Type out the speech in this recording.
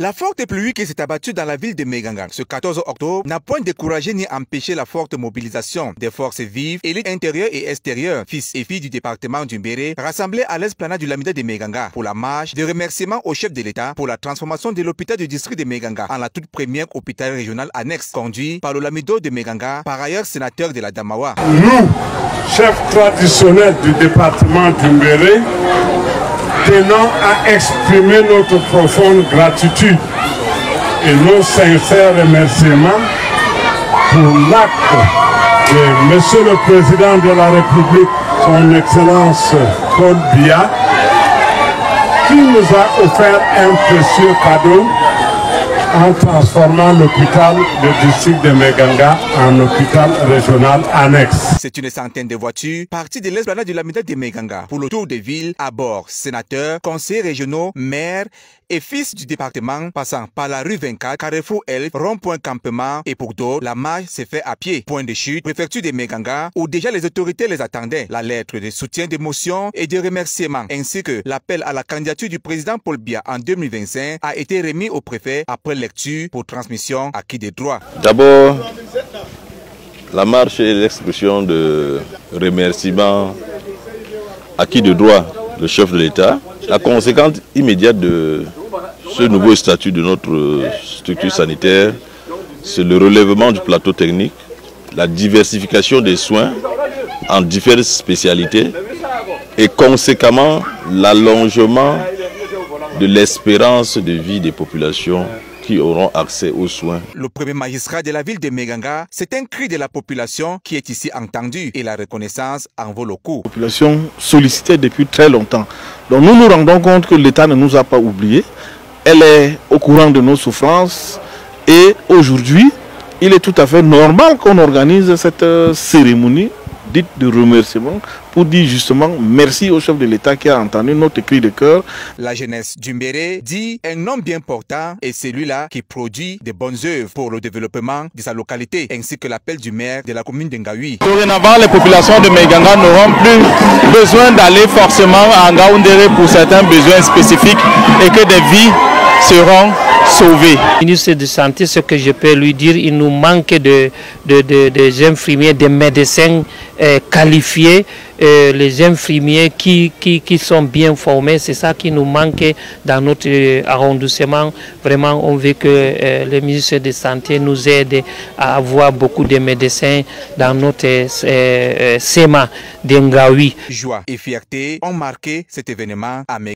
La forte pluie qui s'est abattue dans la ville de Meganga ce 14 octobre n'a point découragé ni empêché la forte mobilisation des forces vives, élites intérieures et extérieures, fils et filles du département du Mbéré, rassemblés à l'esplanade du Lamida de Meganga pour la marche de remerciements au chef de l'État pour la transformation de l'hôpital du district de Meganga en la toute première hôpital régional annexe, conduit par le Lamido de Meganga, par ailleurs sénateur de la Damawa. Nous, chefs traditionnels du département du Mbéré, tenons à exprimer notre profonde gratitude et nos sincères remerciements pour l'acte de Monsieur le Président de la République, son Excellence Paul Biya, qui nous a offert un précieux cadeau en transformant l'hôpital du district de Meganga en hôpital régional annexe. C'est une centaine de voitures parties de l'esplanade du Lamida de Meganga pour le tour de ville à bord. Sénateurs, conseillers régionaux, maires et fils du département passant par la rue 24, Carrefour Elf, rond-point campement et pour d'autres, la marche s'est faite à pied. Point de chute, préfecture de Meganga où déjà les autorités les attendaient. La lettre de soutien, d'émotion et de remerciement ainsi que l'appel à la candidature du président Paul Biya en 2025 a été remis au préfet après lecture pour transmission à qui des droits. D'abord, la marche est l'expression de remerciement à qui de droit le chef de l'État. La conséquence immédiate de ce nouveau statut de notre structure sanitaire, c'est le relèvement du plateau technique, la diversification des soins en différentes spécialités et conséquemment l'allongement de l'espérance de vie des populations qui auront accès aux soins. Le premier magistrat de la ville de Meganga, c'est un cri de la population qui est ici entendu et la reconnaissance en vaut le coup. La population sollicitait depuis très longtemps. Donc nous nous rendons compte que l'État ne nous a pas oubliés. Elle est au courant de nos souffrances et aujourd'hui, il est tout à fait normal qu'on organise cette cérémonie dite de remerciement pour dire justement merci au chef de l'État qui a entendu notre cri de cœur. La jeunesse du Mbéré dit un homme bien portant est celui-là qui produit de bonnes œuvres pour le développement de sa localité ainsi que l'appel du maire de la commune d'Ngaoui. Dorénavant, les populations de Meganga n'auront plus besoin d'aller forcément à Ngaoundéré pour certains besoins spécifiques et que des vies seront sauvées. Le ministre de la Santé, ce que je peux lui dire, il nous manque des infirmiers, des médecins qualifiés, les infirmiers qui sont bien formés. C'est ça qui nous manque dans notre arrondissement. Vraiment, on veut que le ministre de la Santé nous aide à avoir beaucoup de médecins dans notre SEMA d'Ngaoui. Joie et fierté ont marqué cet événement à Meganga.